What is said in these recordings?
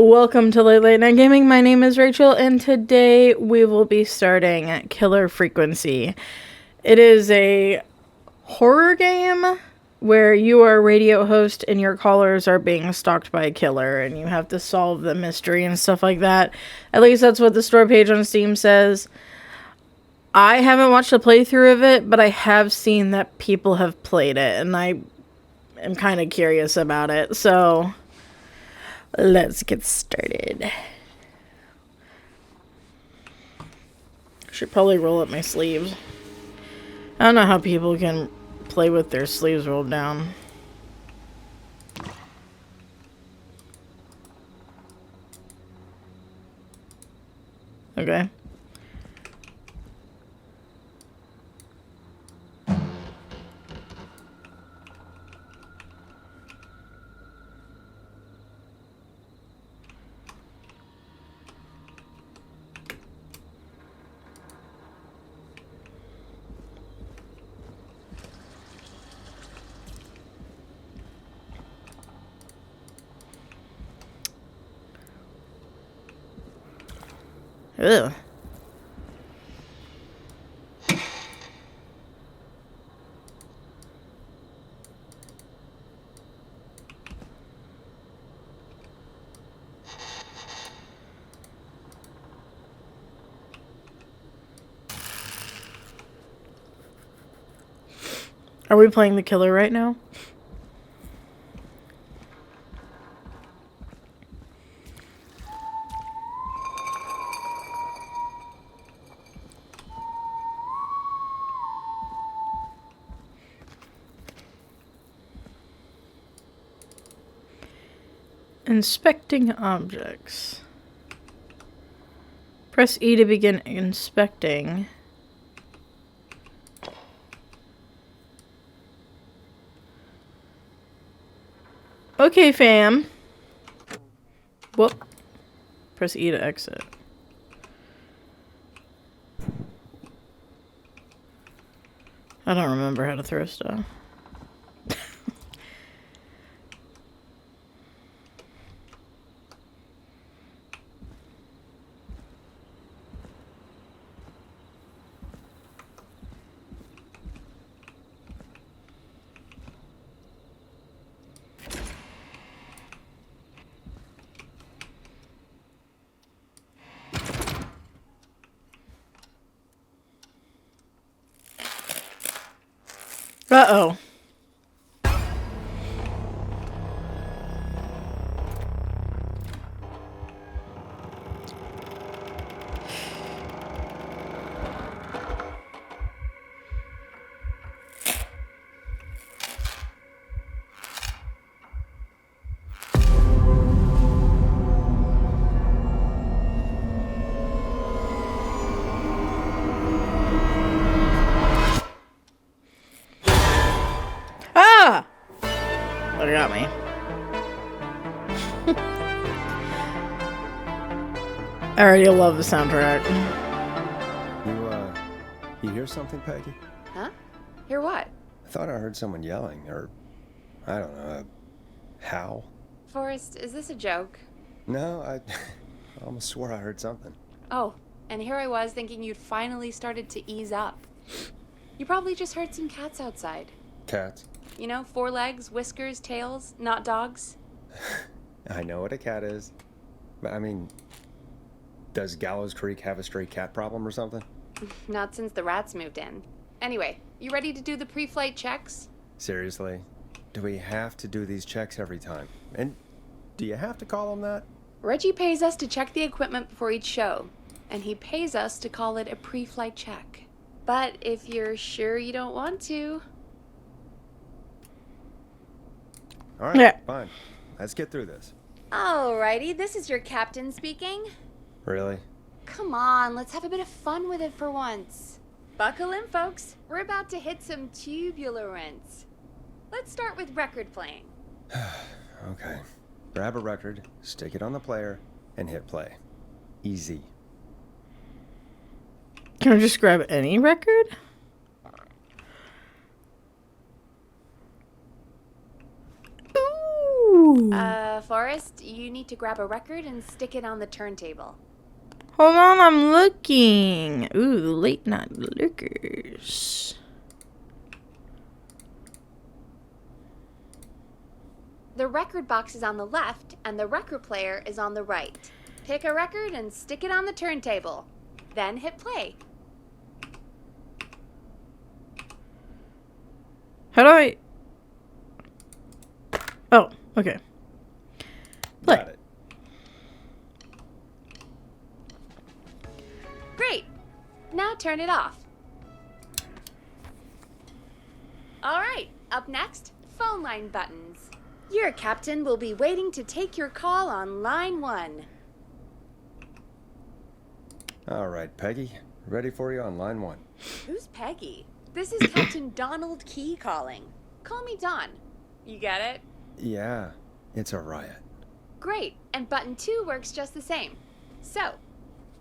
Welcome to Late Night Gaming. My name is Rachel, and today we will be starting Killer Frequency. It is a horror game where you are a radio host and your callers are being stalked by a killer, and you have to solve the mystery and stuff like that. At least that's what the store page on Steam says. I haven't watched a playthrough of it, but I have seen that people have played it, and I am kind of curious about it, so let's get started. Should probably roll up my sleeves. I don't know how people can play with their sleeves rolled down. Okay. Ugh. Are we playing the killer right now? Inspecting objects. Press E to begin inspecting. Okay, fam. Whoop. Press E to exit. I don't remember how to throw stuff. Uh-oh. Ah! That got me. I already love the soundtrack. You hear something, Peggy? Huh? Hear what? I thought I heard someone yelling, or, I don't know, a howl. Forrest, is this a joke? No, I almost swore I heard something. Oh, and here I was thinking you'd finally started to ease up. You probably just heard some cats outside. Cats? You know, 4 legs, whiskers, tails, not dogs. I know what a cat is. But, I mean, does Gallows Creek have a stray cat problem or something? Not since the rats moved in. Anyway, you ready to do the pre-flight checks? Seriously? Do we have to do these checks every time? And do you have to call them that? Reggie pays us to check the equipment before each show, and he pays us to call it a pre-flight check. But if you're sure you don't want to... All right, Yeah. Fine. Let's get through this. Alrighty, this is your captain speaking. Really? Come on, let's have a bit of fun with it for once. Buckle in, folks. We're about to hit some tubular rents. Let's start with record playing. Okay. Grab a record, stick it on the player, and hit play. Easy. Can I just grab any record? Ooh. Ooh. Forrest, you need to grab a record and stick it on the turntable. Hold on, I'm looking. Ooh, late night lookers. The record box is on the left, and the record player is on the right. Pick a record and stick it on the turntable. Then hit play. How do I... Oh, okay. Play. Got it. Great. Now turn it off. All right, up next, phone line buttons. Your captain will be waiting to take your call on line 1. All right, Peggy. Ready for you on line 1. Who's Peggy? This is Captain Donald Key calling. Call me Don. You get it? Yeah, it's a riot. Great, and button 2 works just the same. So,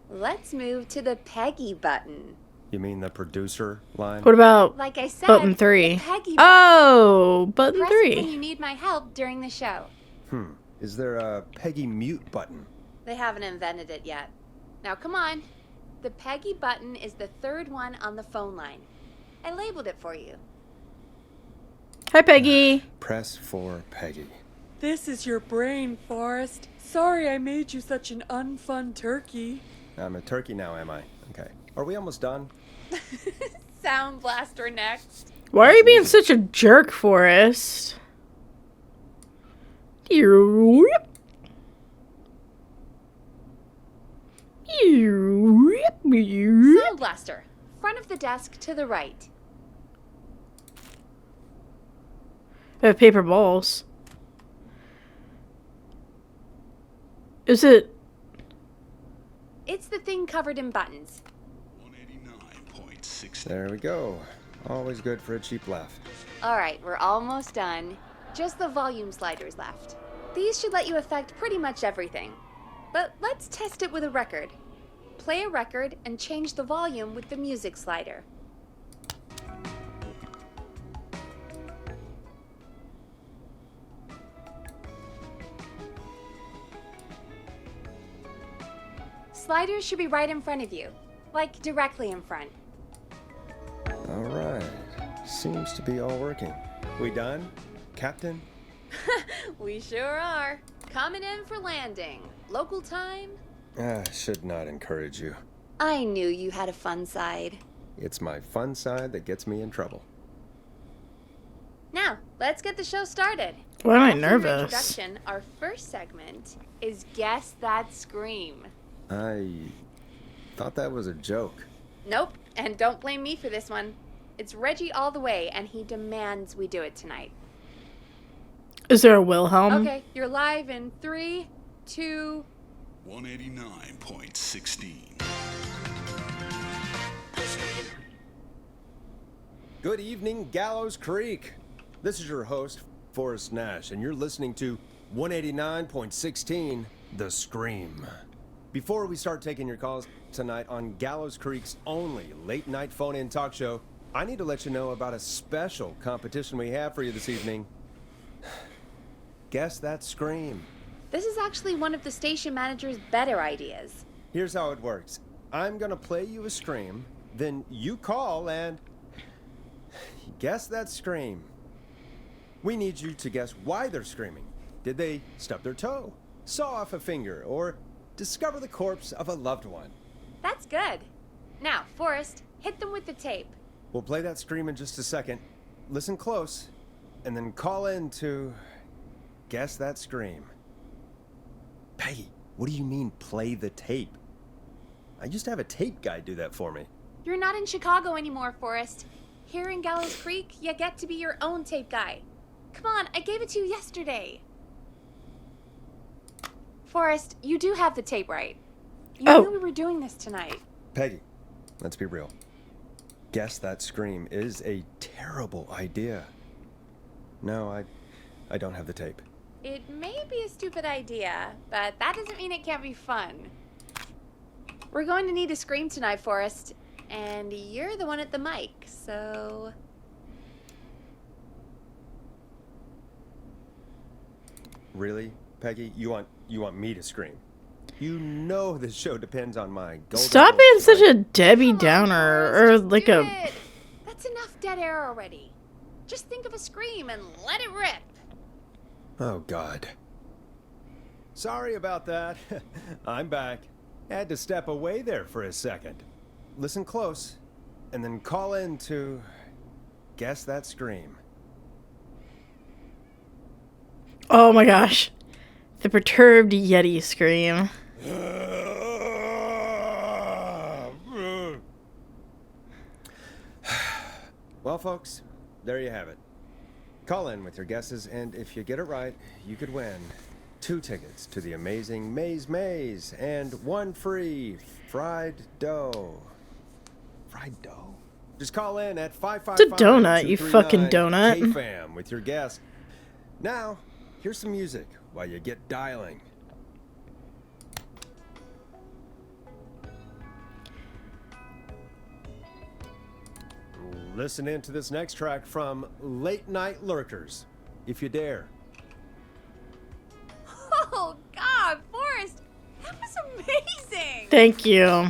let's move to the Peggy button. You mean the producer line? What about Like I said, button 3? the Peggy button. Oh, button Press it when 3. you need my help during the show. Is there a Peggy mute button? They haven't invented it yet. Now come on. The Peggy button is the 3rd one on the phone line. I labeled it for you. Hi, Peggy. Press for Peggy. This is your brain, Forrest. Sorry I made you such an unfun turkey. I'm a turkey now, am I? Okay. Are we almost done? Sound Blaster next. Why are you being such a jerk, Forrest? Sound Blaster. Front of the desk to the right. I have paper balls. Is it... It's the thing covered in buttons. 189.6. There we go. Always good for a cheap laugh. All right, we're almost done. Just the volume sliders left. These should let you affect pretty much everything. But let's test it with a record. Play a record and change the volume with the music slider. Sliders should be right in front of you, like directly in front. All right. Seems to be all working. We done, Captain? We sure are. Coming in for landing. Local time? I should not encourage you. I knew you had a fun side. It's my fun side that gets me in trouble. Now, let's get the show started. Why am I After your nervous? Introduction, our first segment is Guess That Scream. I thought that was a joke. Nope, and don't blame me for this one. It's Reggie all the way, and he demands we do it tonight. Is there a Wilhelm? Okay, you're live in 3, 2... 189.16. Good evening, Gallows Creek. This is your host, Forrest Nash, and you're listening to 189.16, The Scream. Before we start taking your calls tonight on Gallows Creek's only late-night phone-in talk show, I need to let you know about a special competition we have for you this evening. Guess That Scream. This is actually one of the station manager's better ideas. Here's how it works. I'm gonna play you a scream, then you call and guess that scream. We need you to guess why they're screaming. Did they stub their toe, saw off a finger, or discover the corpse of a loved one? That's good. Now, Forrest, hit them with the tape. We'll play that scream in just a second. Listen close, and then call in to guess that scream. Peggy, what do you mean play the tape? I used to have a tape guy do that for me. You're not in Chicago anymore, Forrest. Here in Gallows Creek, you get to be your own tape guy. Come on, I gave it to you yesterday. Forrest, you do have the tape right. You knew we were doing this tonight. Peggy, let's be real. Guess that scream is a terrible idea. No, I don't have the tape. It may be a stupid idea, but that doesn't mean it can't be fun. We're going to need a scream tonight, Forrest, and you're the one at the mic, so... Really, Peggy? You want me to scream? You know this show depends on my golden Stop voice, being such right? a Debbie Come on, Downer, Forrest, or just like do a... it. That's enough dead air already. Just think of a scream and let it rip. Oh, God. Sorry about that. I'm back. Had to step away there for a second. Listen close, and then call in to guess that scream. Oh my gosh. The perturbed yeti scream. Well, folks, there you have it. Call in with your guesses, and if you get it right, you could win 2 tickets to the amazing Maze and 1 free fried dough. Fried dough? Just call in at 555 It's a donut, you fucking donut. KFAM with your guess. Now, here's some music while you get dialing. Listen in to this next track from Late Night Lurkers, if you dare. Oh, God, Forrest, that was amazing. Thank you.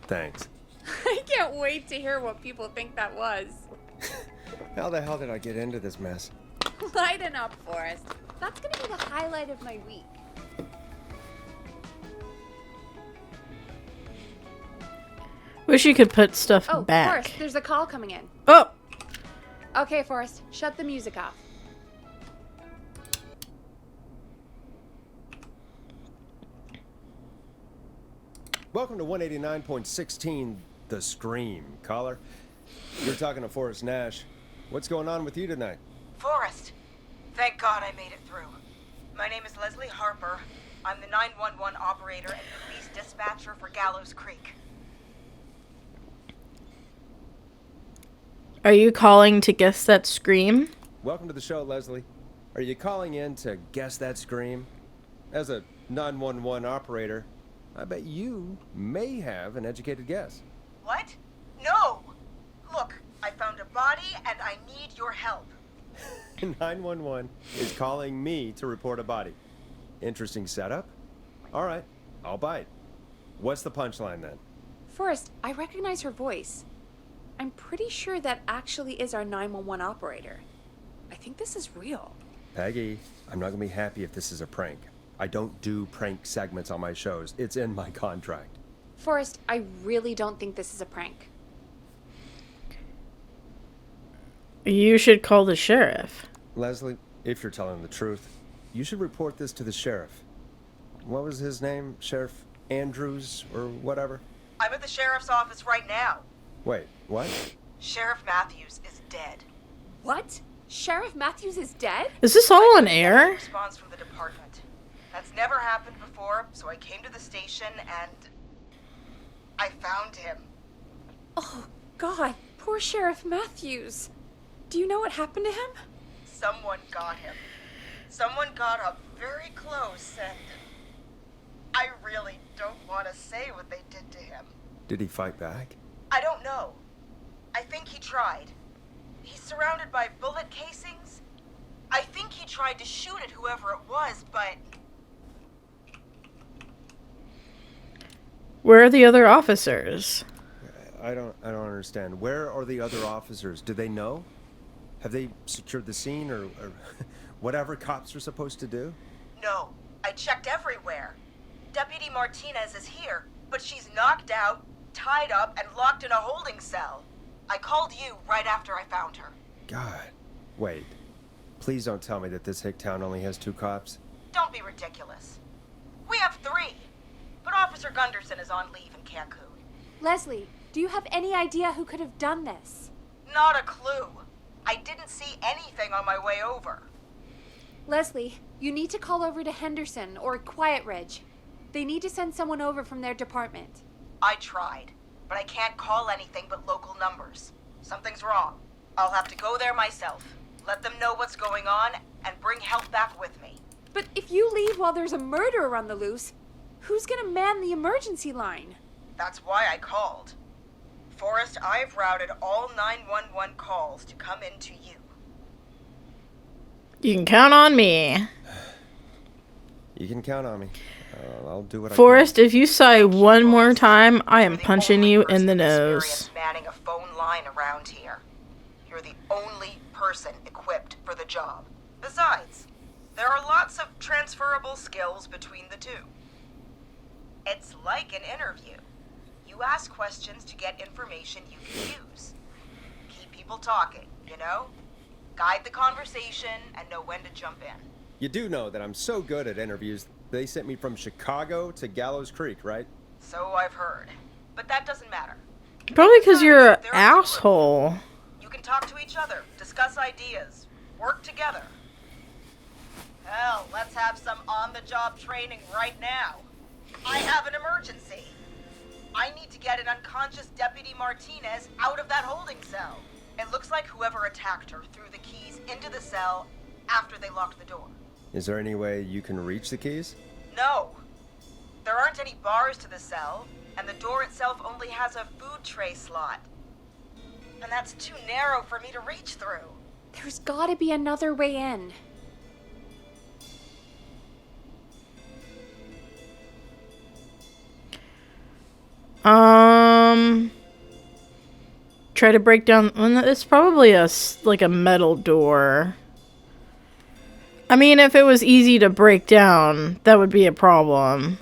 Thanks. I can't wait to hear what people think that was. How the hell did I get into this mess? Lighten up, Forrest. That's gonna be the highlight of my week. Wish you could put stuff Oh, back. Forrest, there's a call coming in. Oh! Okay, Forrest, shut the music off. Welcome to 189.16, The Scream. Caller, you're talking to Forrest Nash. What's going on with you tonight? Forrest, thank God I made it through. My name is Leslie Harper. I'm the 911 operator and police dispatcher for Gallows Creek. Are you calling to guess that scream? Welcome to the show, Leslie. Are you calling in to guess that scream? As a 911 operator, I bet you may have an educated guess. What? No! Look, I found a body and I need your help. 911 is calling me to report a body. Interesting setup. All right, I'll bite. What's the punchline then? Forrest, I recognize her voice. I'm pretty sure that actually is our 911 operator. I think this is real. Peggy, I'm not gonna be happy if this is a prank. I don't do prank segments on my shows. It's in my contract. Forrest, I really don't think this is a prank. You should call the sheriff. Leslie, if you're telling the truth, you should report this to the sheriff. What was his name? Sheriff Andrews or whatever? I'm at the sheriff's office right now. Wait, what? Sheriff Matthews is dead. What? Sheriff Matthews is dead? Is this all on No air? response from the department. That's never happened before, so I came to the station and I found him. Oh, God, poor Sheriff Matthews. Do you know what happened to him? Someone got him. Someone got up very close and I really don't want to say what they did to him. Did he fight back? I don't know. I think he tried. He's surrounded by bullet casings. I think he tried to shoot at whoever it was, but Where are the other officers? I don't understand. Where are the other officers? Do they know? Have they secured the scene or whatever cops are supposed to do? no. I checked everywhere. Deputy Martinez is here, but she's knocked out, tied up, and locked in a holding cell. I called you right after I found her. God. Wait. Please don't tell me that this hick town only has 2 cops. Don't be ridiculous. We have 3, but Officer Gunderson is on leave in Cancun. Leslie, do you have any idea who could have done this? Not a clue. I didn't see anything on my way over. Leslie, you need to call over to Henderson or Quiet Ridge. They need to send someone over from their department. I tried, but I can't call anything but local numbers. Something's wrong. I'll have to go there myself, let them know what's going on, and bring help back with me. But if you leave while there's a murderer on the loose, who's gonna man the emergency line? That's why I called. Forrest, I've routed all 911 calls to come in to you. You can count on me. You can count on me. I'll do what Forrest, if you sigh one more time, I am You're the punching only you in person the experienced nose. manning a phone line around here. You're the only person equipped for the job. Besides, there are lots of transferable skills between the two. It's like an interview. You ask questions to get information you can use. Keep people talking, you know? Guide the conversation and know when to jump in. You do know that I'm so good at interviews, they sent me from Chicago to Gallows Creek, right? So I've heard. But that doesn't matter. Probably because you're an There are two of you. asshole. You can talk to each other, discuss ideas, work together. Hell, let's have some on-the-job training right now. I have an emergency. I need to get an unconscious Deputy Martinez out of that holding cell. It looks like whoever attacked her threw the keys into the cell after they locked the door. Is there any way you can reach the keys? No. There aren't any bars to the cell, and the door itself only has a food tray slot. And that's too narrow for me to reach through. There's gotta be another way in. Try to break down. Well, it's probably like a metal door. I mean, if it was easy to break down, that would be a problem.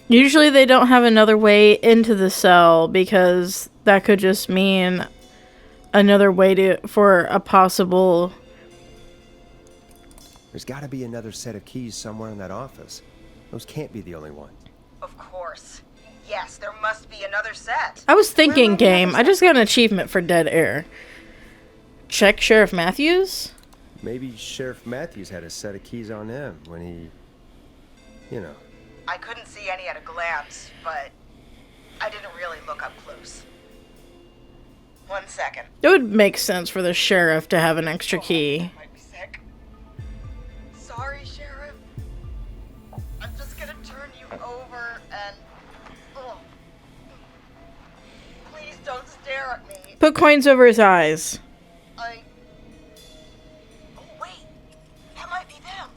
Usually they don't have another way into the cell because that could just mean another way for a possible... There's got to be another set of keys somewhere in that office. Those can't be the only ones. Of course. Yes, there must be another set. I was thinking, game. I just got an achievement for dead air. Check Sheriff Matthews? Maybe Sheriff Matthews had a set of keys on him when he... you know. I couldn't see any at a glance, but I didn't really look up close. 1 second. It would make sense for the sheriff to have an extra key. I might be sick. Sorry, Sheriff. I'm just gonna turn you over and... Oh. Please don't stare at me. Put coins over his eyes. Oh, wait. That might be them.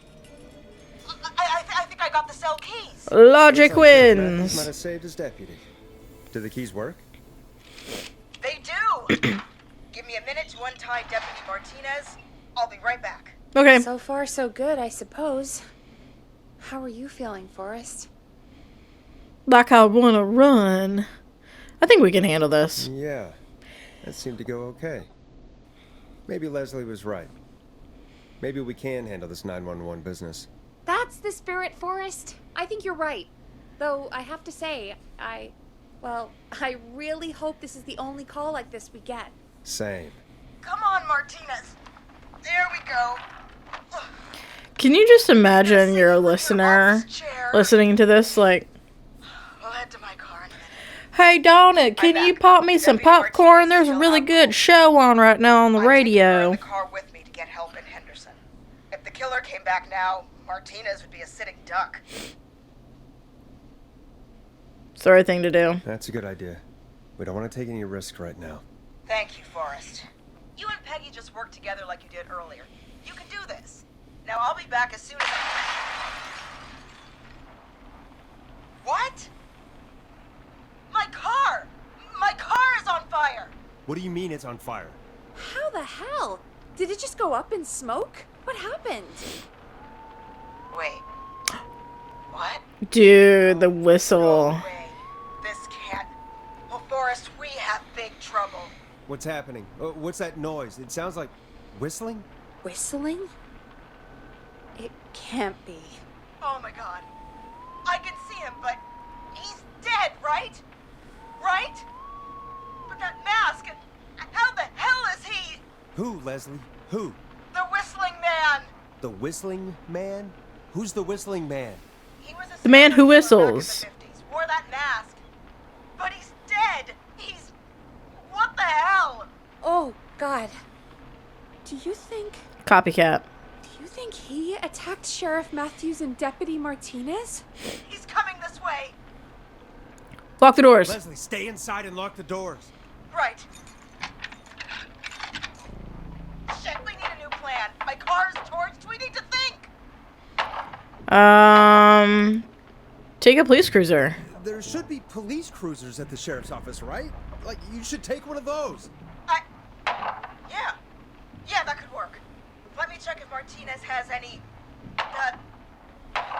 I think I got the cell keys. Logic Looks like Sheriff Matthews wins. might have saved his deputy. Do the keys work? They do. Give me a minute to untie Deputy Martinez. I'll be right back. Okay. So far, so good, I suppose. How are you feeling, Forrest? Like I want to run. I think we can handle this. Yeah. That seemed to go okay. Maybe Leslie was right. Maybe we can handle this 911 business. That's the spirit, Forrest. I think you're right. Though, I have to say, I really hope this is the only call like this we get. Same. Come on, Martinez. There we go. Can you just imagine you're a listener listening to this like, We'll head to my car in a minute. hey Donna, can I'm you back. pop me some Deputy Martinez popcorn? There's a still really out good there. show on right now on the I'm taking her in radio. the car with me to get help in Henderson. If the killer came back now, Martinez would be a sitting duck. It's the right thing to do. That's a good idea. We don't want to take any risks right now. Thank you, Forrest. You and Peggy just worked together like you did earlier. You can do this. Now I'll be back as soon as What? My car! My car is on fire! What do you mean it's on fire? How the hell? Did it just go up in smoke? What happened? Wait. What? Dude, the No whistle. way. This can't. Well, Forrest, we have big trouble. What's happening? What's that noise? It sounds like whistling? Whistling? It can't be. Oh my god. I can see him, but he's dead, right? Right? But that mask, how the hell is he? Who, Leslie? Who? The whistling man. The whistling man? Who's the whistling man? He was a The man who serial killer back in whistles. the 50s, wore that mask. But he's dead. He's... What the hell? Oh, God. Do you think Copycat. he attacked Sheriff Matthews and Deputy Martinez? He's coming this way. Lock the doors. Leslie, stay inside and lock the doors. Right. Shit, we need a new plan. man. My car is torched. We need to think. Take a police cruiser. There should be police cruisers at the sheriff's office, right? Like, you should take one of those. Yeah. Yeah, that could work. Let me check if Martinez has any...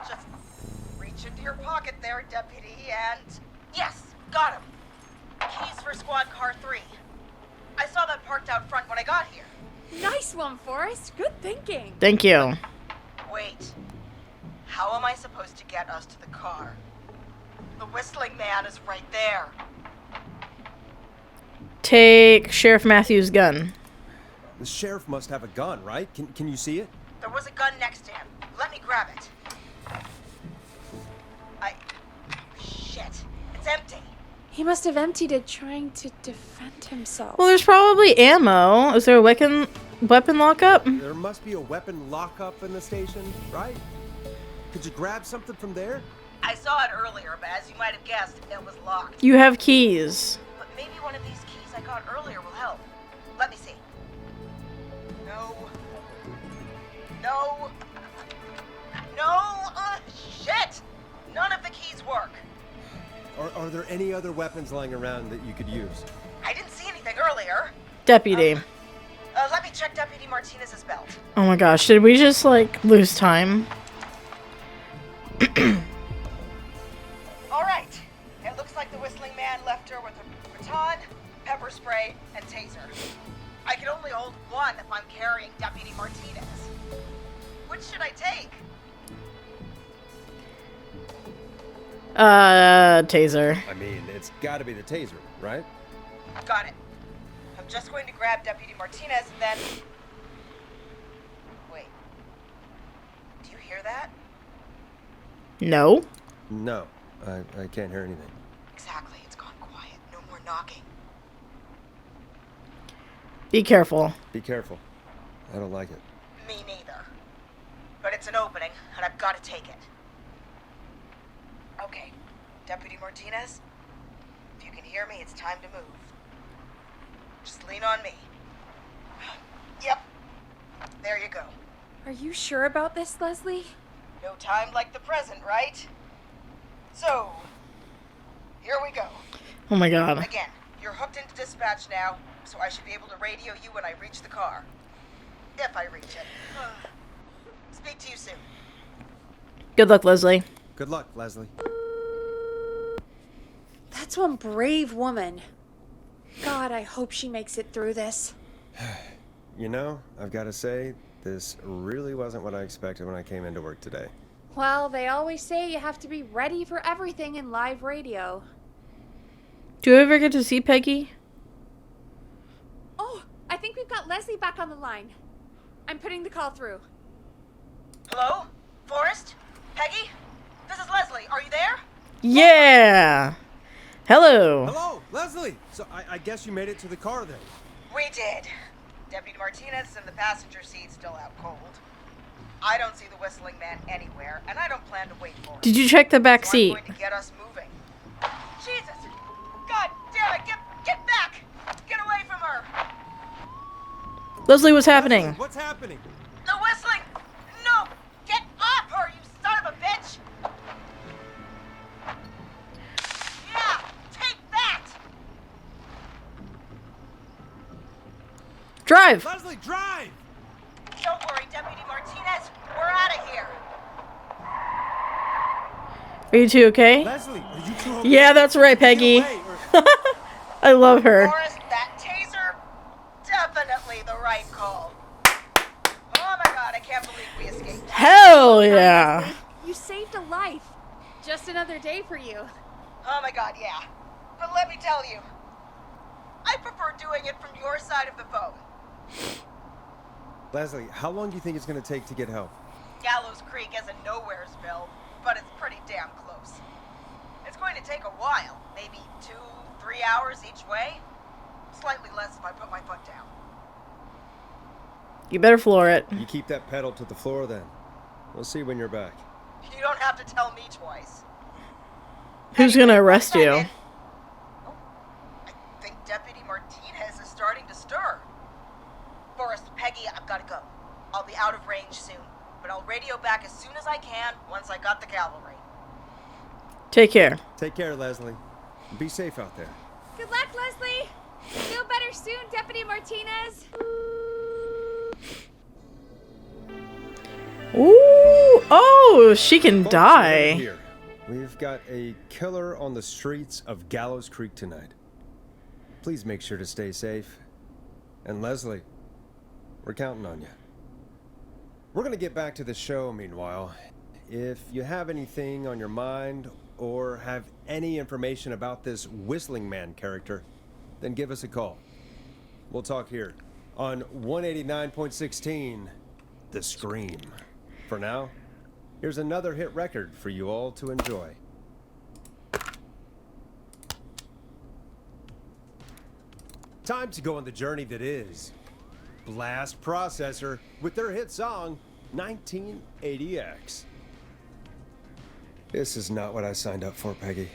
just reach into your pocket there, deputy, and... Yes, got him. Keys for squad car 3. I saw that parked out front when I got here. Nice one, Forrest. Good thinking. Thank you. Wait. How am I supposed to get us to the car? The whistling man is right there. Take Sheriff Matthews' gun. The sheriff must have a gun, right? Can you see it? There was a gun next to him. Let me grab it. Shit. It's empty. He must have emptied it trying to defend himself. Well, there's probably ammo. Is there a weapon lockup? There must be a weapon lockup in the station, right? Could you grab something from there? I saw it earlier, but as you might have guessed, it was locked. You have keys. But maybe one of these keys I got earlier will help. Let me see. No. No. No. Shit! None of the keys work. Are there any other weapons lying around that you could use? I didn't see anything earlier. Deputy. Let me check Deputy Martinez's belt. Oh my gosh, did we just, like, lose time? All right. It looks like the whistling man left her with a baton, pepper spray, and taser. I can only hold one if I'm carrying Deputy Martinez. Which should I take? Taser. I mean, it's got to be the taser, right? Got it. I'm just going to grab Deputy Martinez and then... Wait. Do you hear that? No. No, I can't hear anything. Exactly. It's gone quiet. No more knocking. Be careful. Be careful. I don't like it. Me neither. But it's an opening, and I've got to take it. Okay. Deputy Martinez, if you can hear me, it's time to move. Just lean on me. Yep. There you go. Are you sure about this, Leslie? No time like the present, right? So, here we go. Oh my god. Again, you're hooked into dispatch now, so I should be able to radio you when I reach the car. If I reach it. Speak to you soon. Good luck, Leslie. Good luck, Leslie. That's one brave woman. God, I hope she makes it through this. You know, I've got to say, this really wasn't what I expected when I came into work today. Well, they always say you have to be ready for everything in live radio. Do you ever get to see Peggy? Oh, I think we've got Leslie back on the line. I'm putting the call through. Hello? Forrest? Peggy? This is Leslie. Are you there? Yeah. Hello. Hello, Leslie! So I guess you made it to the car then. We did. Deputy Martinez is in the passenger seat, still out cold. I don't see the whistling man anywhere, and I don't plan to wait for him. Did you check the back So seat? I'm going to get us moving. Jesus! God damn it! Get back! Get away from her! Leslie, what's happening? Leslie, what's happening? The whistling! No! Get off her, you son of a bitch! Yeah! Take that! Drive. Leslie, drive! Don't worry, Deputy Martinez. We're out of here. Are you two okay? Leslie, are you two okay? Yeah, that's right, Peggy. Get away, or- I love her. Forrest, that taser, definitely the right call. Oh my god, I can't believe we escaped. Hell yeah. You saved a life. Just another day for you. Oh my god, yeah. But let me tell you, I prefer doing it from your side of the phone. Leslie, how long do you think it's going to take to get home? Gallows Creek isn't nowheresville, but it's pretty damn close. It's going to take a while, maybe 2-3 hours each way. Slightly less if I put my foot down. You better floor it. You keep that pedal to the floor then. We'll see when you're back. You don't have to tell me twice. Who's gonna arrest you? I think Deputy Martinez is starting to stir. Forrest, Peggy, I've got to go. I'll be out of range soon, but I'll radio back as soon as I can once I got the cavalry. Take care. Take care, Leslie. Be safe out there. Good luck, Leslie. Feel better soon, Deputy Martinez. Ooh, oh, she can Folks, die. here. We've got a killer on the streets of Gallows Creek tonight. Please make sure to stay safe. And Leslie, we're counting on you. We're going to get back to the show meanwhile. If you have anything on your mind or have any information about this Whistling Man character, then give us a call. We'll talk here on 189.16, The Scream. For now, here's another hit record for you all to enjoy. Time to go on the journey that is Blast Processor with their hit song 1980X. This is not what I signed up for, Peggy.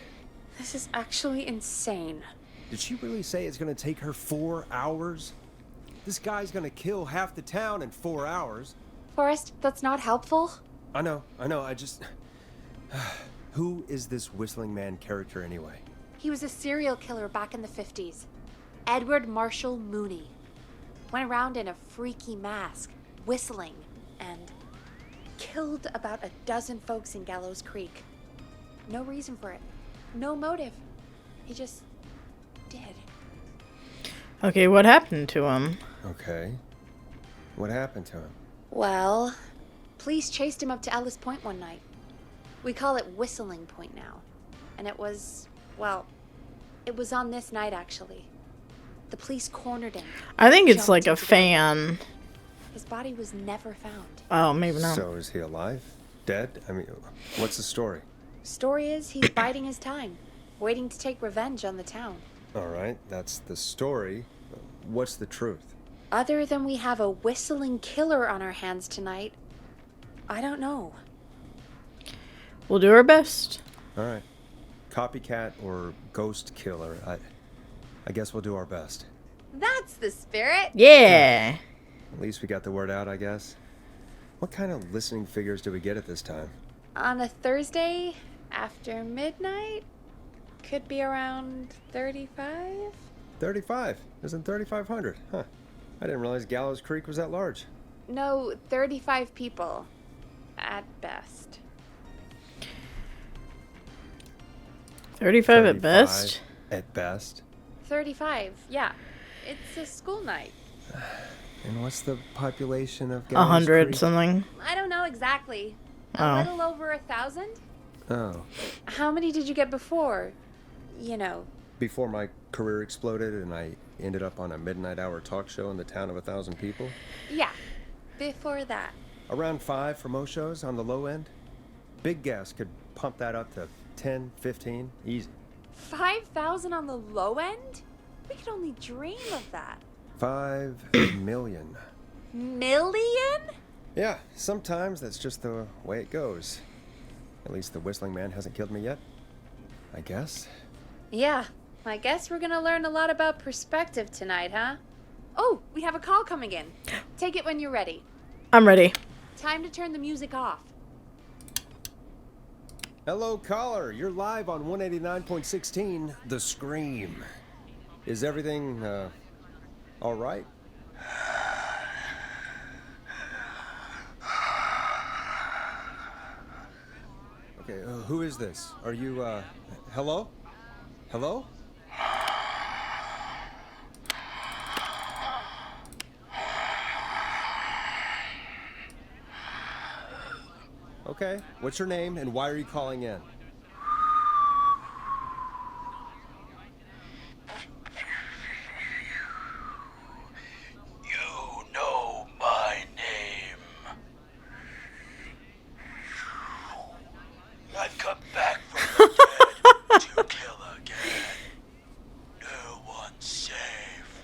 This is actually insane. Did she really say it's gonna take her 4 hours? This guy's gonna kill half the town in 4 hours. Forrest, that's not helpful. I know, I just... Who is this Whistling Man character anyway? He was a serial killer back in the 50s. Edward Marshall Mooney. Went around in a freaky mask, whistling, and killed about a dozen folks in Gallows Creek. No reason for it. No motive. He just did. Okay, what happened to him? Okay. What happened to him? Well, police chased him up to Ellis Point one night. We call it Whistling Point now. And it was, well, it was on this night actually. The police cornered him. I think it's Jumped like a into the- fan. His body was never found. Oh, maybe not. So is he alive? Dead? I mean, what's the story? Story is he's biding his time, waiting to take revenge on the town. All right, that's the story. What's the truth? Other than we have a whistling killer on our hands tonight, I don't know. We'll do our best. All right. Copycat or ghost killer. I guess we'll do our best. That's the spirit. Yeah. At least we got the word out, I guess. What kind of listening figures do we get at this time? On a Thursday after midnight, could be around 35. 35. Isn't 3,500? Huh. I didn't realize Gallows Creek was that large. No, 35 people, at best. 35 at best. At best. 35, yeah. It's a school night. And what's the population of Gallows 100 Creek? something. I don't know exactly. A Oh. little over 1,000? Oh. How many did you get before? You know. Before my career exploded and I ended up on a midnight hour talk show in the town of 1,000 people? Yeah, before that. Around 5 for most shows on the low end. Big gas could pump that up to 10, 15, easy. 5,000 on the low end? We could only dream of that. 5 million. Million? Yeah, sometimes that's just the way it goes. At least the Whistling Man hasn't killed me yet. I guess. Yeah, I guess we're gonna learn a lot about perspective tonight, huh? Oh, we have a call coming in. Take it when you're ready. I'm ready. Time to turn the music off. Hello, caller. You're live on 189.16, The Scream. Is everything, all right? Okay, who is this? Are you, hello? Hello? Okay, what's your name and why are you calling in? You know my name. I've come back from the dead to kill again. No one's safe.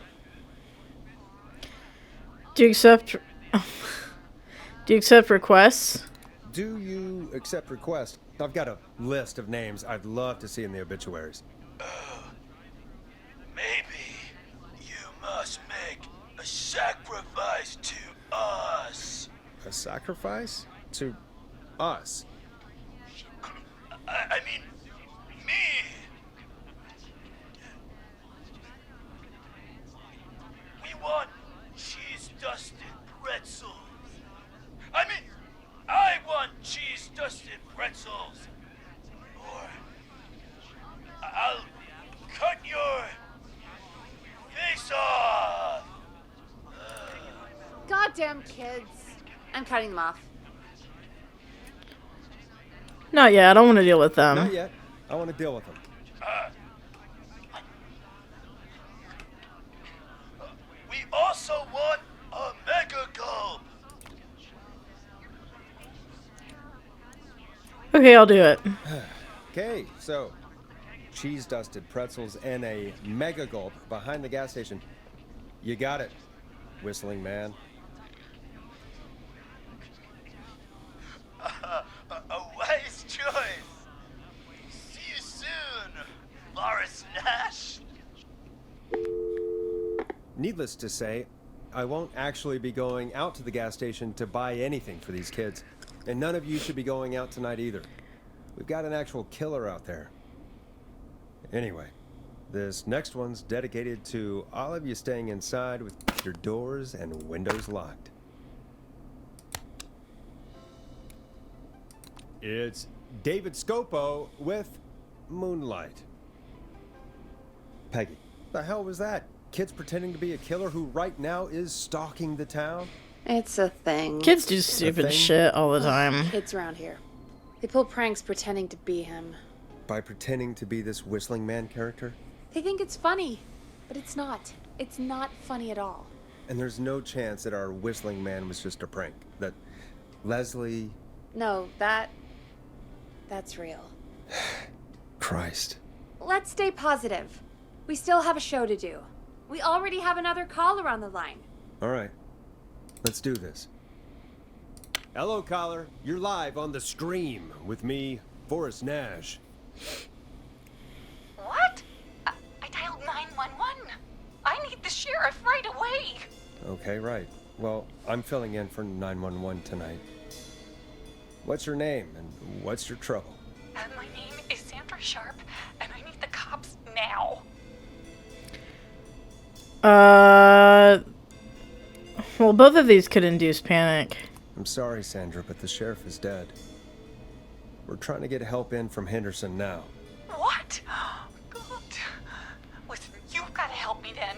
Do you accept... Do you accept requests? Do you accept requests? I've got a list of names I'd love to see in the obituaries. Maybe you must make a sacrifice to us. A sacrifice? To us? I mean, me. We want cheese-dusted pretzels. I want cheese-dusted pretzels. Or I'll cut your face off. Goddamn kids. I'm cutting them off. Not yet. I don't want to deal with them. Not yet. I want to deal with them. We also want a mega gulp. Okay, I'll do it. Okay, so cheese-dusted pretzels and a mega gulp behind the gas station. You got it, whistling man. A wise choice. See you soon, Boris Nash. Needless to say, I won't actually be going out to the gas station to buy anything for these kids. And none of you should be going out tonight either. We've got an actual killer out there. Anyway, this next one's dedicated to all of you staying inside with your doors and windows locked. It's David Scopo with Moonlight. Peggy, the hell was that? Kids pretending to be a killer who right now is stalking the town? It's a thing. Kids do stupid thing? shit all the time. Kids around here. They pull pranks pretending to be him. By pretending to be this whistling man character? They think it's funny, but it's not. It's not funny at all. And there's no chance that our whistling man was just a prank. That Leslie... No, that's real. Christ. Let's stay positive. We still have a show to do. We already have another caller on the line. All right. Let's do this. Hello, caller. You're live on The Scream with me, Forrest Nash. What? I dialed 911. I need the sheriff right away. Okay, right. Well, I'm filling in for 911 tonight. What's your name and what's your trouble? My name is Sandra Sharp, and I need the cops now. Well, both of these could induce panic. I'm sorry, Sandra, but the sheriff is dead. We're trying to get help in from Henderson now. What? Good. Listen, you've got to help me then.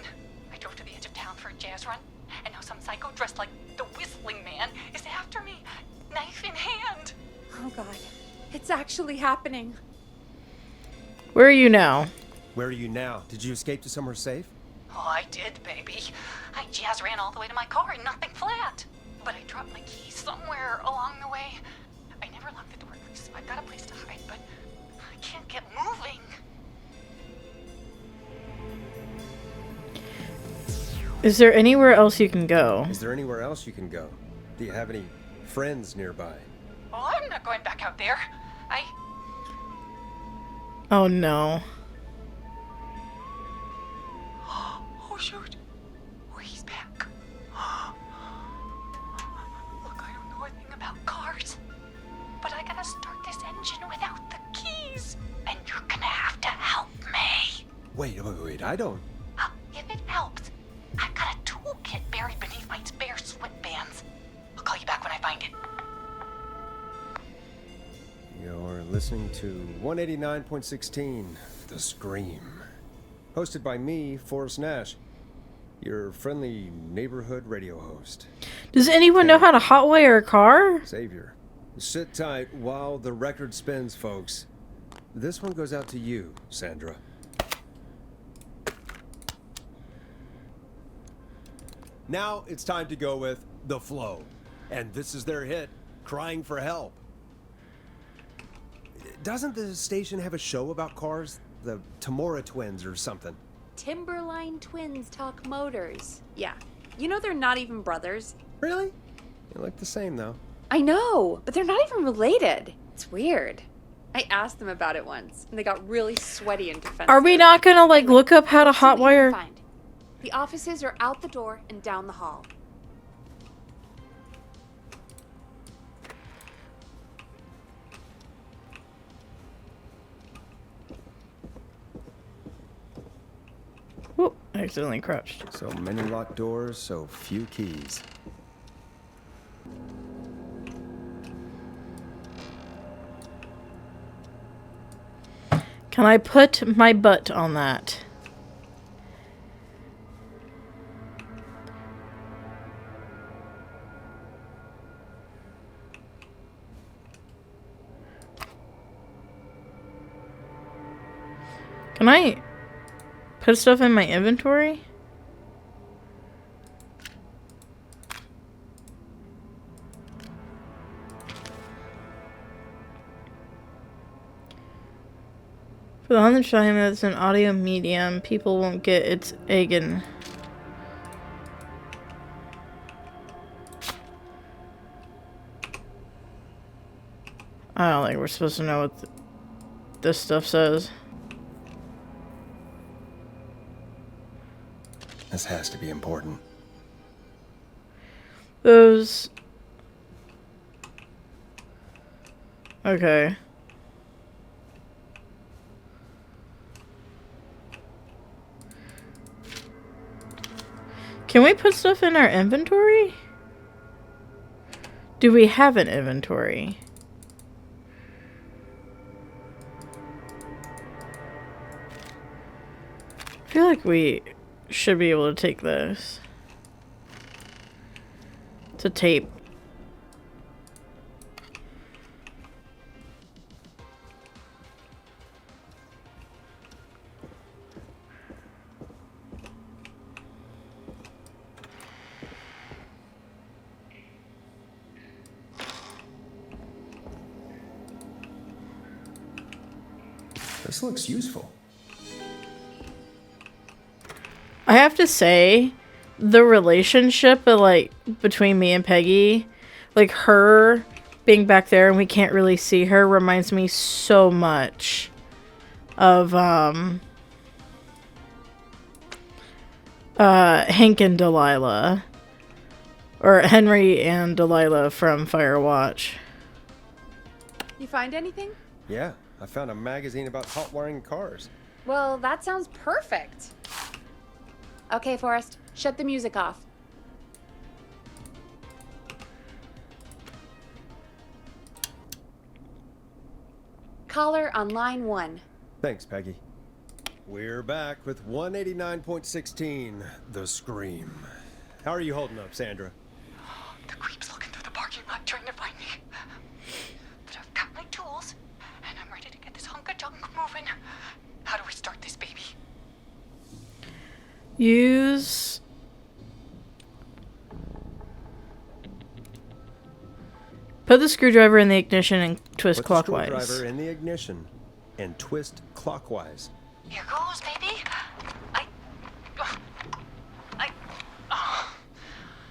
I drove to the edge of town for a jazz run, and now some psycho dressed like the Whistling Man is after me, knife in hand. Oh god. It's actually happening. Where are you now? Where are you now? Did you escape to somewhere safe? Oh, I did, baby. I jazz ran all the way to my car in nothing flat. But I dropped my keys somewhere along the way. I never locked the door, so I've got a place to hide, but I can't get moving. Is there anywhere else you can go? Is there anywhere else you can go? Do you have any friends nearby? Oh, I'm not going back out there. Oh no. Oh, shoot. Oh, he's back. Look, I don't know a thing about cars, but I gotta start this engine without the keys. And you're gonna have to help me. Wait, I don't... If it helps, I've got a toolkit buried beneath my spare sweatbands. I'll call you back when I find it. You're listening to 189.16, The Scream. Hosted by me, Forrest Nash, your friendly neighborhood radio host. Does anyone know how to hotwire a car? Savior. Sit tight while the record spins, folks. This one goes out to you, Sandra. Now it's time to go with The Flow. And this is their hit, Crying for Help. Doesn't the station have a show about cars? The Tamora twins or something? Timberline twins talk motors. Yeah. You know they're not even brothers. Really? They look the same, though. I know, but they're not even related. It's weird. I asked them about it once, and they got really sweaty and defensive. Are we not gonna, like, look up how to See what you can hotwire? find. The offices are out the door and down the hall. accidentally crouched. So many locked doors, so few keys. Can I put my butt on that? Can I put stuff in my inventory? For the 100th time that's an audio medium, people won't get its Egan. I don't think we're supposed to know what this stuff says. This has to be important. Those... Okay. Can we put stuff in our inventory? Do we have an inventory? I feel like we should be able to take this. It's a tape. This looks useful. I have to say, the relationship between me and Peggy, like her being back there and we can't really see her, reminds me so much of Hank and Delilah, or Henry and Delilah from Firewatch. You find anything? Yeah, I found a magazine about hot wiring cars. Well, that sounds perfect. Okay, Forrest, shut the music off. Caller on line 1. Thanks, Peggy. We're back with 189.16, The Scream. How are you holding up, Sandra? The creep's looking through the parking lot trying to find me. But I've got my tools, and I'm ready to get this hunk of junk moving. How do we start this baby? Use... Put the screwdriver in the ignition and twist clockwise. Put the screwdriver in the ignition and twist clockwise. Here goes, baby.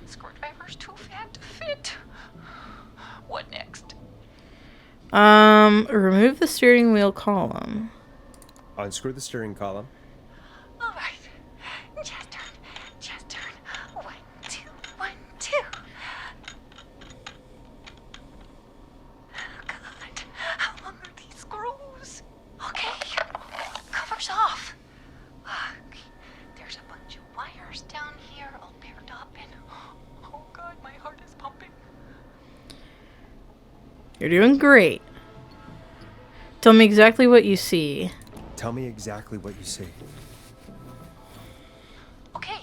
Screwdriver's too fat to fit. What next? Remove the steering wheel column. Unscrew the steering column. All right. Just turn. Just turn. 1, 2, 1, 2. God, how long are these screws? Okay. Cover's off. Okay. There's a bunch of wires down here all paired up and... Oh God, my heart is pumping. You're doing great. Tell me exactly what you see. Tell me exactly what you see. Okay,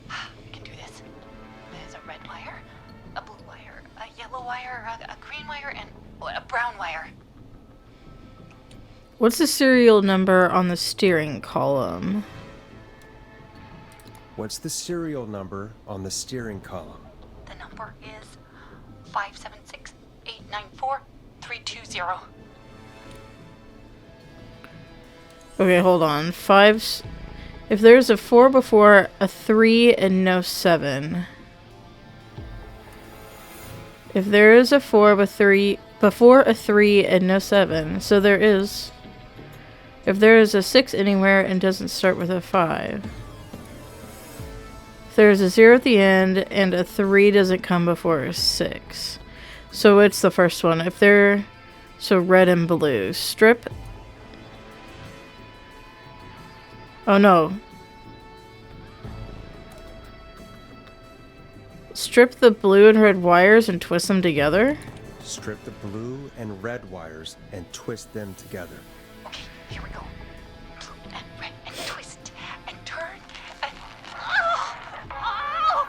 I can do this. There's a red wire, a blue wire, a yellow wire, a green wire, and a brown wire. What's the serial number on the steering column? What's the serial number on the steering column? The number is 576-894-320. Okay, hold on. If there's a 4 before a 3 and no 7. If there is a 4 before a 3 and no 7. So there is. If there is a 6 anywhere and doesn't start with a 5. If there's a 0 at the end and a 3 doesn't come before a 6. So it's the first one. So red and blue. Strip. Oh no. Strip the blue and red wires and twist them together. Strip the blue and red wires and twist them together. Okay, here we go. Blue and red and twist and turn and... Oh,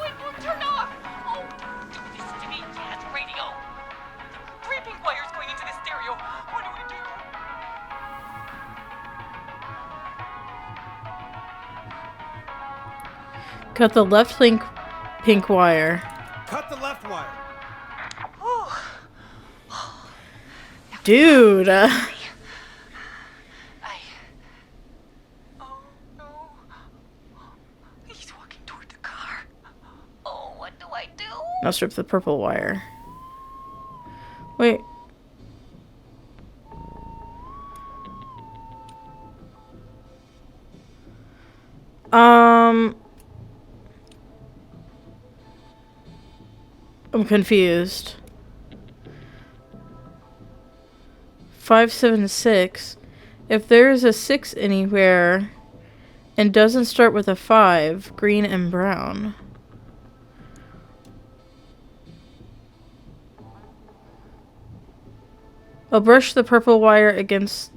it won't turn off. Oh, don't listen to me, Dad. Radio. Three pink wires going into the stereo. What do we do? Cut the left pink wire. Cut the left wire. Dude. Oh no. He's walking toward the car. Oh, what do I do? Now strip the purple wire. Wait. I'm confused. 576. If there is a 6 anywhere and doesn't start with a 5, green and brown. I'll brush the purple wire against...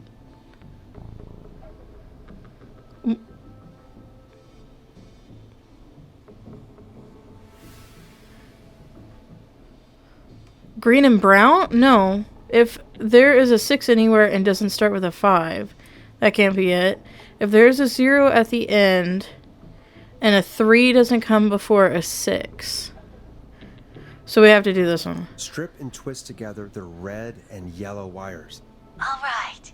Green and brown? No. If there is a 6 anywhere and doesn't start with a 5, that can't be it. If there's a 0 at the end and a 3 doesn't come before a 6. So we have to do this one. Strip and twist together the red and yellow wires. All right.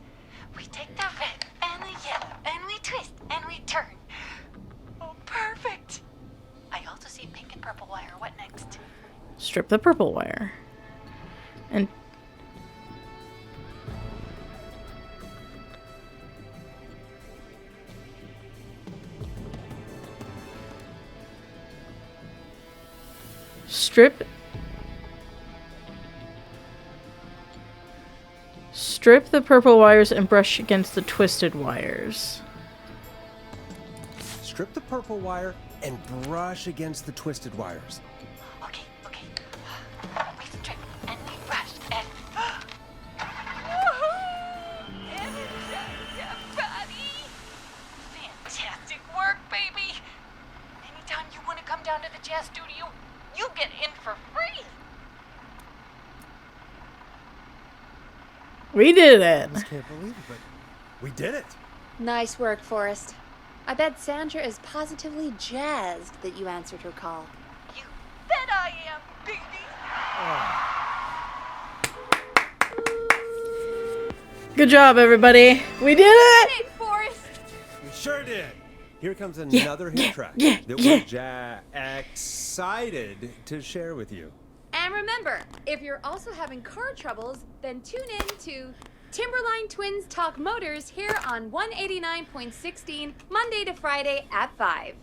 We take the red and the yellow and we twist and we turn. Oh, perfect. I also see pink and purple wire. What next? Strip the purple wire. And strip the purple wires and brush against the twisted wires. Strip the purple wire and brush against the twisted wires. Okay. We strip and we brush and... Everybody! Fantastic work, baby! Anytime you want to come down to the jazz studio, you get in for free! We did it. I just can't believe it, but we did it. Nice work, Forrest. I bet Sandra is positively jazzed that you answered her call. You bet I am, baby! Good job, everybody. We did it. Hey, Forrest! We sure did. Here comes another hit track that we're excited to share with you. And remember, if you're also having car troubles, then tune in to Timberline Twins Talk Motors here on 189.16, Monday to Friday at 5.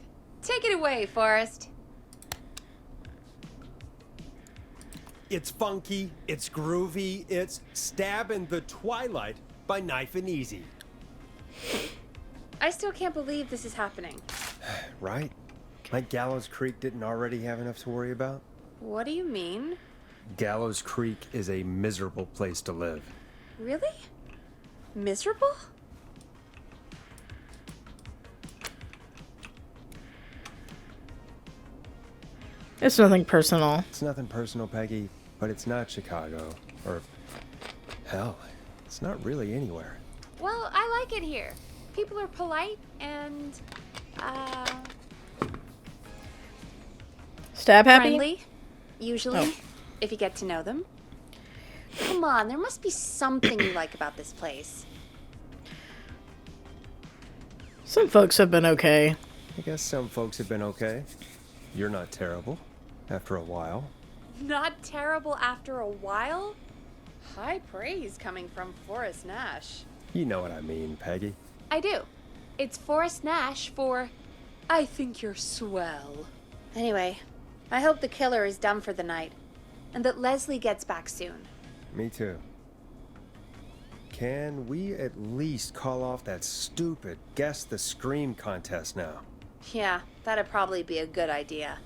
Take it away, Forrest. It's funky, it's groovy, it's Stab in the Twilight by Knife and Easy. I still can't believe this is happening. Right? Like Gallows Creek didn't already have enough to worry about? What do you mean? Gallows Creek is a miserable place to live. Really? Miserable? It's nothing personal. It's nothing personal, Peggy, but it's not Chicago. Or, hell, it's not really anywhere. Well, I like it here. People are polite and, Stab happy? friendly. Usually, if you get to know them. Come on, there must be something you like about this place. Some folks have been okay. I guess some folks have been okay. You're not terrible, after a while. Not terrible after a while? High praise coming from Forrest Nash. You know what I mean, Peggy. I do. It's Forrest Nash for I think you're swell. Anyway, I hope the killer is done for the night, and that Leslie gets back soon. Me too. Can we at least call off that stupid Guess the Scream contest now? Yeah, that'd probably be a good idea.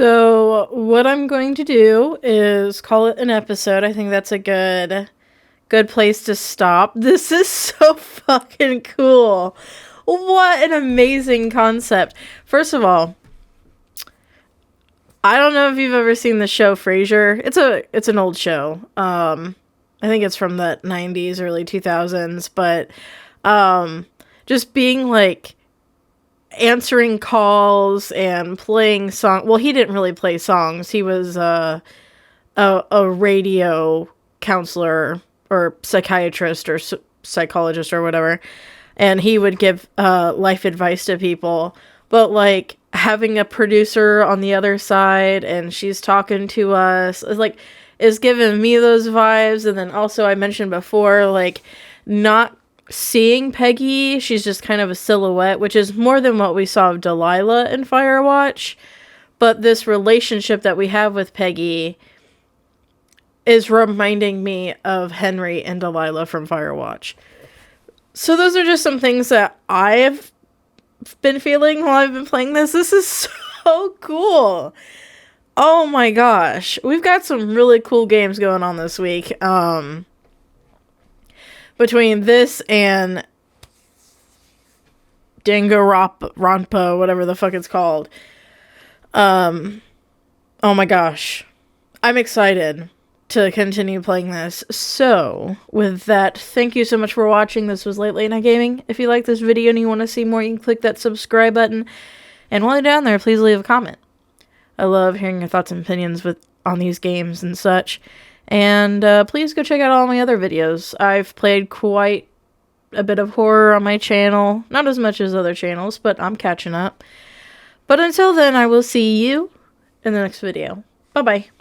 So what I'm going to do is call it an episode. I think that's a good place to stop. This is so fucking cool. What an amazing concept. First of all, I don't know if you've ever seen the show Frasier. It's an old show. I think it's from the 90s, early 2000s, but just being like answering calls and playing song. Well, he didn't really play songs. He was a radio counselor or psychiatrist or psychologist or whatever, and he would give life advice to people. But like having a producer on the other side and she's talking to us is giving me those vibes. And then also I mentioned before, like not seeing Peggy, she's just kind of a silhouette, which is more than what we saw of Delilah in Firewatch. But this relationship that we have with Peggy is reminding me of Henry and Delilah from Firewatch. So those are just some things that I have been feeling while I've been playing this. This is so cool. Oh my gosh. We've got some really cool games going on this week. Between this and Danganronpa, whatever the fuck it's called. Oh my gosh. I'm excited to continue playing this. So, with that, thank you so much for watching. This was Late Night Gaming. If you like this video and you want to see more, you can click that subscribe button. And while you're down there, please leave a comment. I love hearing your thoughts and opinions on these games and such. And please go check out all my other videos. I've played quite a bit of horror on my channel. Not as much as other channels, but I'm catching up. But until then, I will see you in the next video. Bye-bye.